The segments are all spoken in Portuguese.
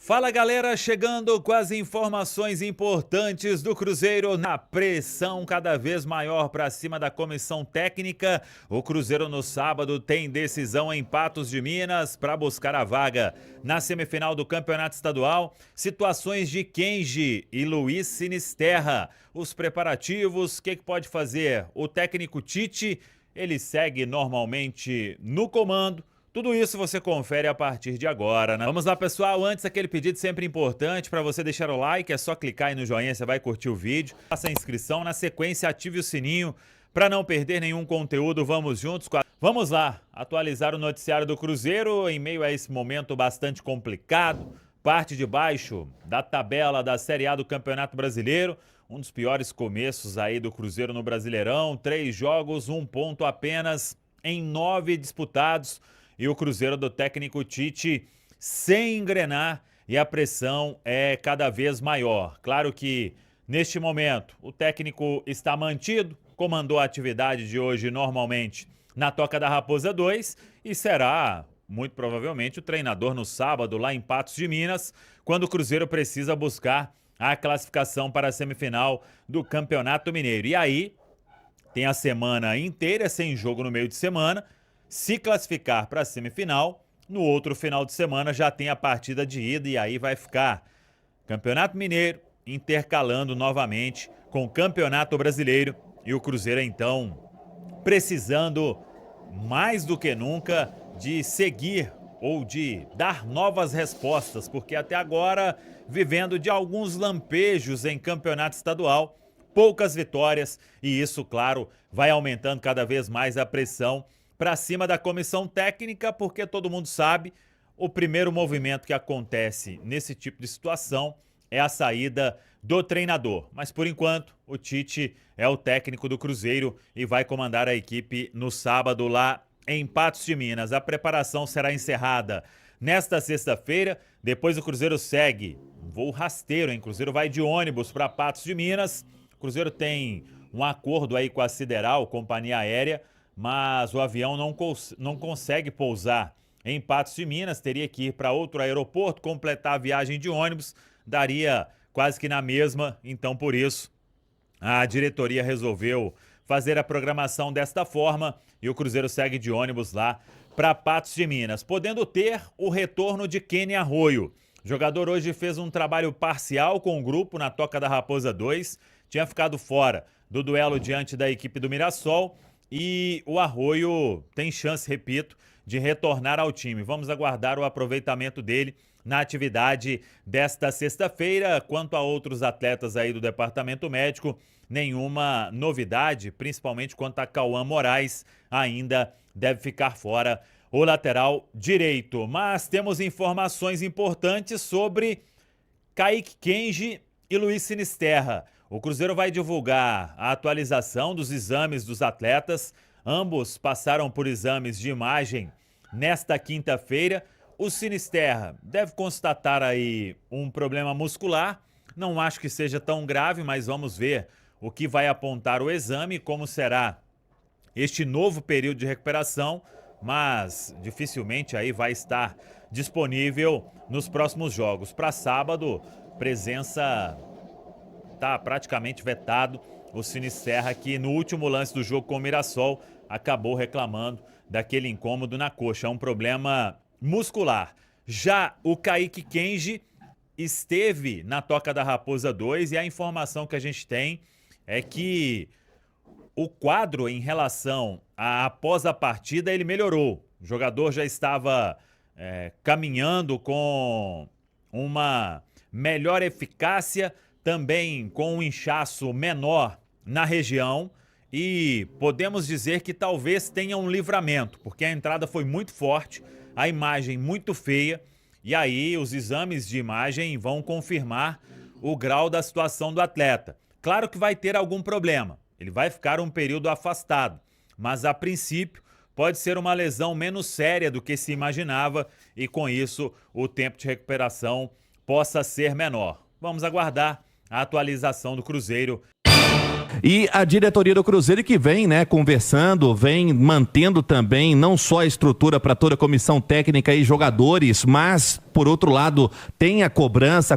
Fala galera, chegando com as informações importantes do Cruzeiro na pressão cada vez maior para cima da comissão técnica. O Cruzeiro no sábado tem decisão em Patos de Minas para buscar a vaga na semifinal do Campeonato Estadual. Situações de Kenji e Luiz Sinisterra. Os preparativos, o que pode fazer o técnico Tite? Ele segue normalmente no comando. Tudo isso você confere a partir de agora, né? Vamos lá, pessoal. Antes, aquele pedido sempre importante para você deixar o like. É só clicar aí no joinha, você vai curtir o vídeo. Faça a inscrição. Na sequência, ative o sininho para não perder nenhum conteúdo. Vamos juntos. Vamos lá, atualizar o noticiário do Cruzeiro em meio a esse momento bastante complicado. Parte de baixo da tabela da Série A do Campeonato Brasileiro. Um dos piores começos aí do Cruzeiro no Brasileirão. 3 jogos, 1 ponto apenas em 9 disputados. E o Cruzeiro do técnico Tite sem engrenar e a pressão é cada vez maior. Claro que neste momento o técnico está mantido, comandou a atividade de hoje normalmente na Toca da Raposa 2 e será muito provavelmente o treinador no sábado lá em Patos de Minas, quando o Cruzeiro precisa buscar a classificação para a semifinal do Campeonato Mineiro. E aí tem a semana inteira sem jogo no meio de semana. Se classificar para a semifinal, no outro final de semana já tem a partida de ida e aí vai ficar Campeonato Mineiro intercalando novamente com o Campeonato Brasileiro e o Cruzeiro então precisando mais do que nunca de seguir ou de dar novas respostas, porque até agora vivendo de alguns lampejos em campeonato estadual, poucas vitórias e isso, claro, vai aumentando cada vez mais a pressão para cima da comissão técnica, porque todo mundo sabe, o primeiro movimento que acontece nesse tipo de situação é a saída do treinador. Mas por enquanto, o Tite é o técnico do Cruzeiro e vai comandar a equipe no sábado lá em Patos de Minas. A preparação será encerrada nesta sexta-feira, depois o Cruzeiro segue um voo rasteiro, hein? O Cruzeiro vai de ônibus para Patos de Minas. O Cruzeiro tem um acordo aí com a Sideral, companhia aérea, mas o avião não consegue pousar em Patos de Minas, teria que ir para outro aeroporto, completar a viagem de ônibus, daria quase que na mesma, então por isso a diretoria resolveu fazer a programação desta forma e o Cruzeiro segue de ônibus lá para Patos de Minas, podendo ter o retorno de Kenny Arroio. O jogador hoje fez um trabalho parcial com o grupo na Toca da Raposa 2, tinha ficado fora do duelo diante da equipe do Mirassol, e o Arroio tem chance, repito, de retornar ao time. Vamos aguardar o aproveitamento dele na atividade desta sexta-feira. Quanto a outros atletas aí do departamento médico, nenhuma novidade, principalmente quanto a Cauã Moraes, ainda deve ficar fora o lateral direito. Mas temos informações importantes sobre Kaique Kenji e Luiz Sinisterra. O Cruzeiro vai divulgar a atualização dos exames dos atletas. Ambos passaram por exames de imagem nesta quinta-feira. O Sinisterra deve constatar aí um problema muscular. Não acho que seja tão grave, mas vamos ver o que vai apontar o exame, como será este novo período de recuperação, mas dificilmente aí vai estar disponível nos próximos jogos. Para sábado, presença está praticamente vetado. O Sinisterra, que no último lance do jogo com o Mirassol acabou reclamando daquele incômodo na coxa, um problema muscular. Já o Kaique Kenji esteve na Toca da Raposa 2 e a informação que a gente tem é que o quadro em relação a após a partida ele melhorou. O jogador já estava caminhando com uma melhor eficácia, também com um inchaço menor na região e podemos dizer que talvez tenha um livramento, porque a entrada foi muito forte, a imagem muito feia e aí os exames de imagem vão confirmar o grau da situação do atleta. Claro que vai ter algum problema, ele vai ficar um período afastado, mas a princípio pode ser uma lesão menos séria do que se imaginava e com isso o tempo de recuperação possa ser menor. Vamos aguardar a atualização do Cruzeiro. E a diretoria do Cruzeiro que vem, né, conversando, vem mantendo também não só a estrutura para toda a comissão técnica e jogadores, mas, por outro lado, tem a cobrança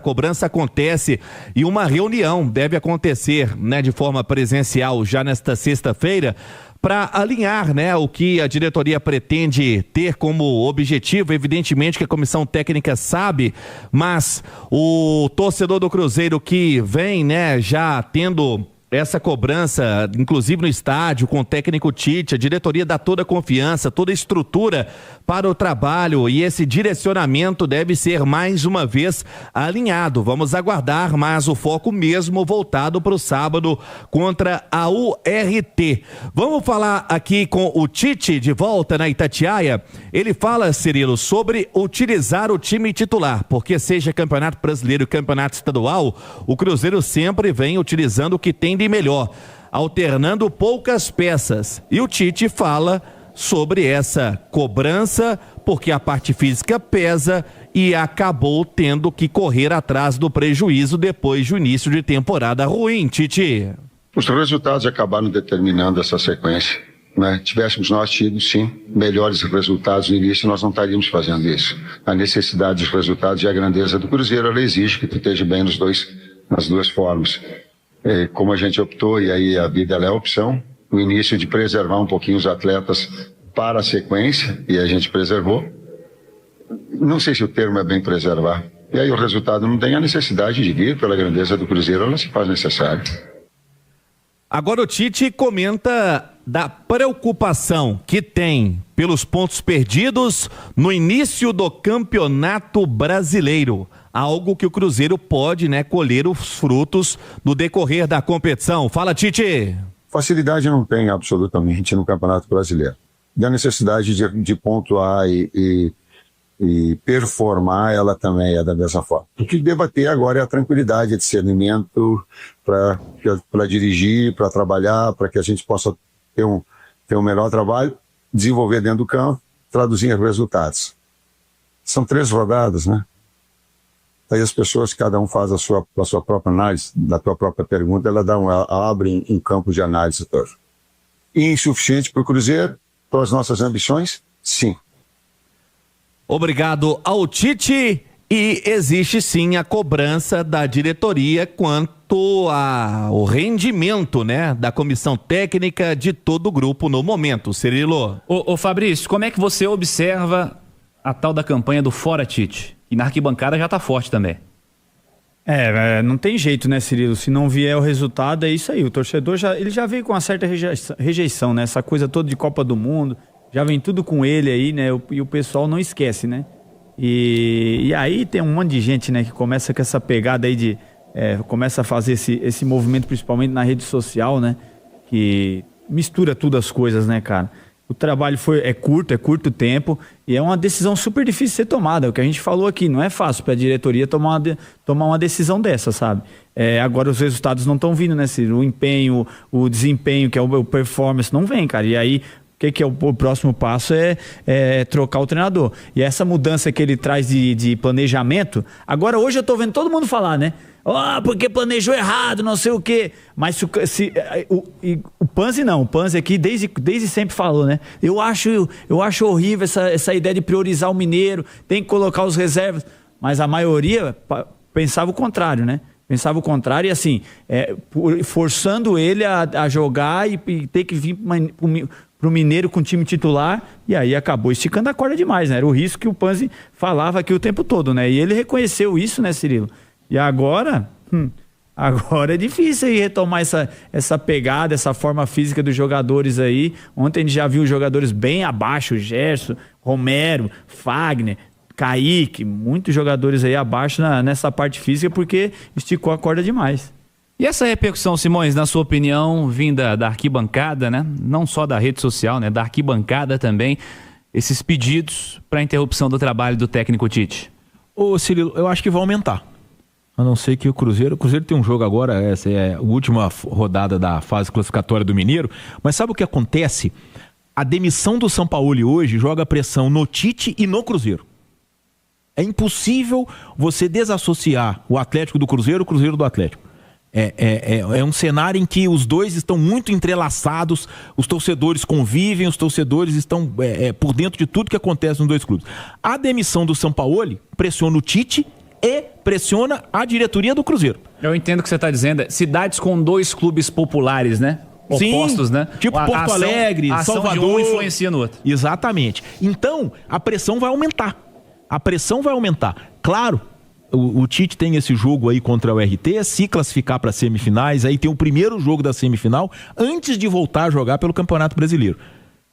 acontece e uma reunião deve acontecer, né, de forma presencial já nesta sexta-feira, para alinhar, né, o que a diretoria pretende ter como objetivo. Evidentemente que a comissão técnica sabe, mas o torcedor do Cruzeiro que vem, né, já tendo essa cobrança, inclusive no estádio, com o técnico Tite, a diretoria dá toda a confiança, toda a estrutura para o trabalho, e esse direcionamento deve ser mais uma vez alinhado. Vamos aguardar, mas o foco mesmo voltado para o sábado contra a URT. Vamos falar aqui com o Tite de volta na Itatiaia. Ele fala, Cirilo, sobre utilizar o time titular, porque seja Campeonato Brasileiro e Campeonato Estadual, o Cruzeiro sempre vem utilizando o que tem de melhor, alternando poucas peças. E o Tite fala sobre essa cobrança, porque a parte física pesa e acabou tendo que correr atrás do prejuízo depois do início de temporada ruim. Tite. Os resultados acabaram determinando essa sequência, né? Tivéssemos nós tido, sim, melhores resultados no início, nós não estaríamos fazendo isso. A necessidade dos resultados e a grandeza do Cruzeiro, ela exige que tu esteja bem nas duas formas. Como a gente optou, e aí a vida ela é a opção, o início de preservar um pouquinho os atletas para a sequência, e a gente preservou. Não sei se o termo é bem preservar. E aí o resultado não tem a necessidade de vir pela grandeza do Cruzeiro, ela se faz necessária. Agora o Tite comenta da preocupação que tem pelos pontos perdidos no início do Campeonato Brasileiro. Algo que o Cruzeiro pode, né, colher os frutos no decorrer da competição. Fala, Tite. Facilidade não tem absolutamente no Campeonato Brasileiro. E a necessidade de pontuar e performar, ela também é da mesma forma. O que debater agora é a tranquilidade, de discernimento para dirigir, para trabalhar, para que a gente possa ter um melhor trabalho, desenvolver dentro do campo, traduzir em resultados. São 3 rodadas, né? Aí as pessoas, cada um faz a sua própria análise, da tua própria pergunta, ela abre em campos de análise todo. Insuficiente para o Cruzeiro, para as nossas ambições? Sim. Obrigado ao Tite. E existe sim a cobrança da diretoria quanto ao rendimento, né, da comissão técnica de todo o grupo no momento. Cirilo. Ô Fabrício, como é que você observa a tal da campanha do Fora Tite? E na arquibancada já tá forte também. Não tem jeito, né, Cirilo? Se não vier o resultado, é isso aí. O torcedor ele já veio com uma certa rejeição, né? Essa coisa toda de Copa do Mundo, já vem tudo com ele aí, né? E o pessoal não esquece, né? E aí tem um monte de gente, né, que começa com essa pegada aí começa a fazer esse movimento, principalmente na rede social, né? Que mistura tudo as coisas, né, cara? O trabalho é curto tempo, e é uma decisão super difícil de ser tomada. É o que a gente falou aqui, não é fácil para a diretoria tomar uma decisão dessa, sabe? Agora os resultados não estão vindo, né, Ciro? O empenho, o desempenho, que é o performance, não vem, cara. E aí, o que é o próximo passo é trocar o treinador. E essa mudança que ele traz de planejamento, agora hoje eu tô vendo todo mundo falar, né? Porque planejou errado, não sei o quê. Mas o Panzi não. O Panzi aqui desde sempre falou, né? Eu acho horrível essa ideia de priorizar o Mineiro, tem que colocar os reservas. Mas a maioria pensava o contrário, né? Pensava o contrário e assim, forçando ele a jogar e ter que vir pro Mineiro com o time titular, e aí acabou esticando a corda demais, né? Era o risco que o Panzi falava aqui o tempo todo, né? E ele reconheceu isso, né, Cirilo? E agora é difícil aí retomar essa pegada, essa forma física dos jogadores aí. Ontem a gente já viu os jogadores bem abaixo, Gerson, Romero, Fagner, Kaique, muitos jogadores aí abaixo nessa parte física porque esticou a corda demais. E essa repercussão, Simões, na sua opinião, vinda da arquibancada, né? Não só da rede social, né? Da arquibancada também, esses pedidos para interrupção do trabalho do técnico Tite? Ô Cirilo, eu acho que vai aumentar. A não ser que o Cruzeiro tem um jogo agora, essa é a última rodada da fase classificatória do Mineiro, mas sabe o que acontece? A demissão do Sampaoli hoje joga pressão no Tite e no Cruzeiro. É impossível você desassociar o Atlético do Cruzeiro do Atlético. É um cenário em que os dois estão muito entrelaçados, os torcedores convivem, os torcedores estão por dentro de tudo que acontece nos dois clubes. A demissão do Sampaoli pressiona o Tite e pressiona a diretoria do Cruzeiro. Eu entendo o que você está dizendo. Cidades com dois clubes populares, né? Opostos, Sim, né? tipo Porto Alegre, a ação Salvador. de um influencia no outro. Exatamente. Então, a pressão vai aumentar. Claro, o Tite tem esse jogo aí contra o RT, se classificar para semifinais, aí tem o primeiro jogo da semifinal, antes de voltar a jogar pelo Campeonato Brasileiro.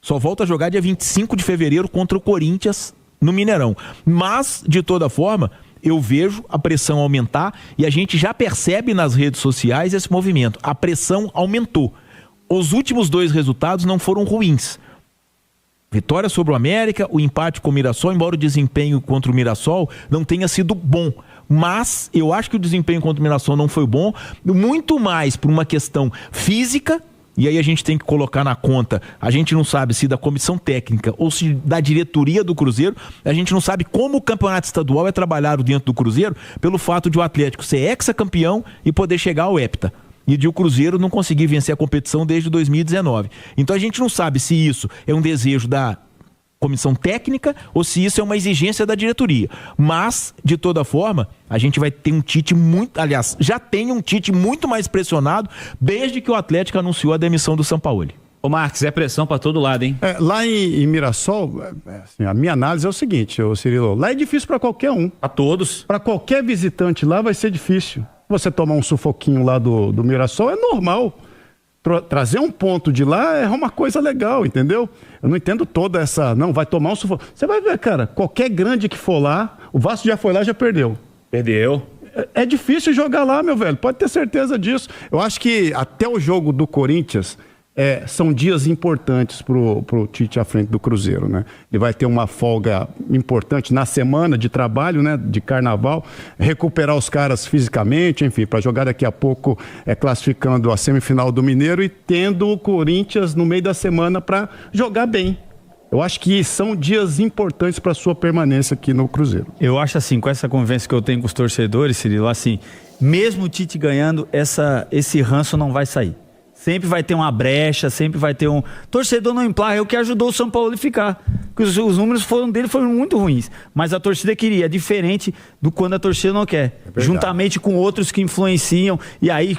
Só volta a jogar dia 25 de fevereiro contra o Corinthians no Mineirão. Mas, de toda forma, eu vejo a pressão aumentar e a gente já percebe nas redes sociais esse movimento. A pressão aumentou. Os últimos 2 resultados não foram ruins. Vitória sobre o América, o empate com o Mirassol, embora o desempenho contra o Mirassol não tenha sido bom. Mas eu acho que o desempenho contra o Mirassol não foi bom, muito mais por uma questão física, e aí a gente tem que colocar na conta, a gente não sabe se da comissão técnica ou se da diretoria do Cruzeiro, a gente não sabe como o campeonato estadual é trabalhado dentro do Cruzeiro, pelo fato de o Atlético ser ex-campeão e poder chegar ao hepta. E de o Cruzeiro não conseguir vencer a competição desde 2019. Então a gente não sabe se isso é um desejo da comissão técnica ou se isso é uma exigência da diretoria. Mas, de toda forma, a gente vai ter um Tite muito... Aliás, já tem um Tite muito mais pressionado desde que o Atlético anunciou a demissão do Sampaoli. Ô Marques, é pressão pra todo lado, hein? Lá em Mirassol, assim, a minha análise é o seguinte, Cirilo, lá é difícil para qualquer um. Pra todos. Para qualquer visitante lá vai ser difícil. Você tomar um sufoquinho lá do Mirassol é normal. Trazer um ponto de lá é uma coisa legal, entendeu? Eu não entendo toda essa... Não, vai tomar um sufoco. Você vai ver, cara, qualquer grande que for lá, o Vasco já foi lá, já perdeu. Perdeu. É difícil jogar lá, meu velho, pode ter certeza disso. Eu acho que até o jogo do Corinthians... são dias importantes pro Tite à frente do Cruzeiro, né? Ele vai ter uma folga importante na semana de trabalho, né? De carnaval, recuperar os caras fisicamente, enfim, para jogar daqui a pouco classificando a semifinal do Mineiro e tendo o Corinthians no meio da semana para jogar bem. Eu acho que são dias importantes para sua permanência aqui no Cruzeiro. Eu acho assim, com essa convivência que eu tenho com os torcedores, Cirilo, assim, mesmo o Tite ganhando, esse ranço não vai sair. Sempre vai ter uma brecha, sempre vai ter um... Torcedor não implaca, é o que ajudou o São Paulo a ficar. Porque os números dele foram muito ruins. Mas a torcida queria, diferente do quando a torcida não quer. Juntamente com outros que influenciam. E aí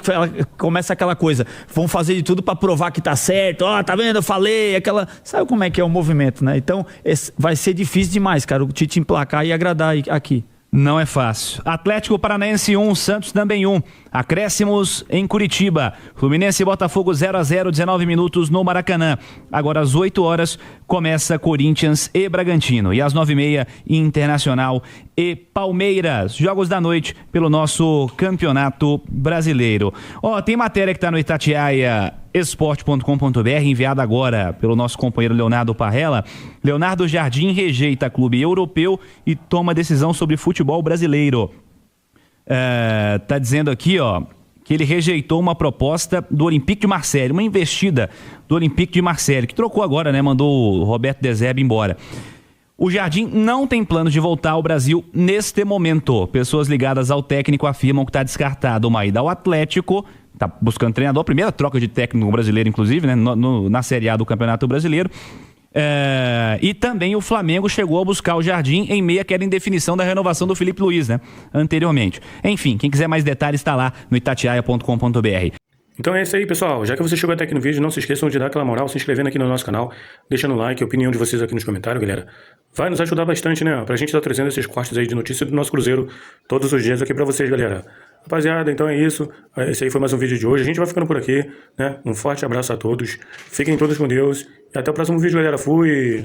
começa aquela coisa. Vão fazer de tudo para provar que tá certo. Ó, tá vendo? Eu falei. Sabe como é que é o movimento, né? Então, vai ser difícil demais, cara, o Tite emplacar e agradar aqui. Não é fácil. Atlético Paranaense 1, Santos também 1. Acréscimos em Curitiba. Fluminense e Botafogo 0-0, 19 minutos no Maracanã. Agora às 8 horas começa Corinthians e Bragantino. E às 9h30, Internacional e Palmeiras. Jogos da noite pelo nosso Campeonato Brasileiro. Tem matéria que está no Itatiaia esporte.com.br, enviada agora pelo nosso companheiro Leonardo Parrella. Leonardo Jardim rejeita clube europeu e toma decisão sobre futebol brasileiro. Tá dizendo aqui, que ele rejeitou uma proposta do Olympique de Marseille, uma investida do Olympique de Marseille, que trocou agora, né? Mandou o Roberto De Zerbi embora. O Jardim não tem planos de voltar ao Brasil neste momento. Pessoas ligadas ao técnico afirmam que está descartado uma ida ao Atlético. Está buscando treinador, primeira troca de técnico brasileiro, inclusive, né, na Série A do Campeonato Brasileiro. E também o Flamengo chegou a buscar o Jardim em meio àquela indefinição da renovação do Felipe Luiz, né, anteriormente. Enfim, quem quiser mais detalhes está lá no itatiaia.com.br. Então é isso aí, pessoal. Já que você chegou até aqui no vídeo, não se esqueçam de dar aquela moral, se inscrevendo aqui no nosso canal, deixando o like, a opinião de vocês aqui nos comentários, galera. Vai nos ajudar bastante, né, pra gente estar trazendo esses cortes aí de notícias do nosso Cruzeiro todos os dias aqui pra vocês, galera. Rapaziada, então é isso. Esse aí foi mais um vídeo de hoje. A gente vai ficando por aqui, né? Um forte abraço a todos. Fiquem todos com Deus. E até o próximo vídeo, galera. Fui!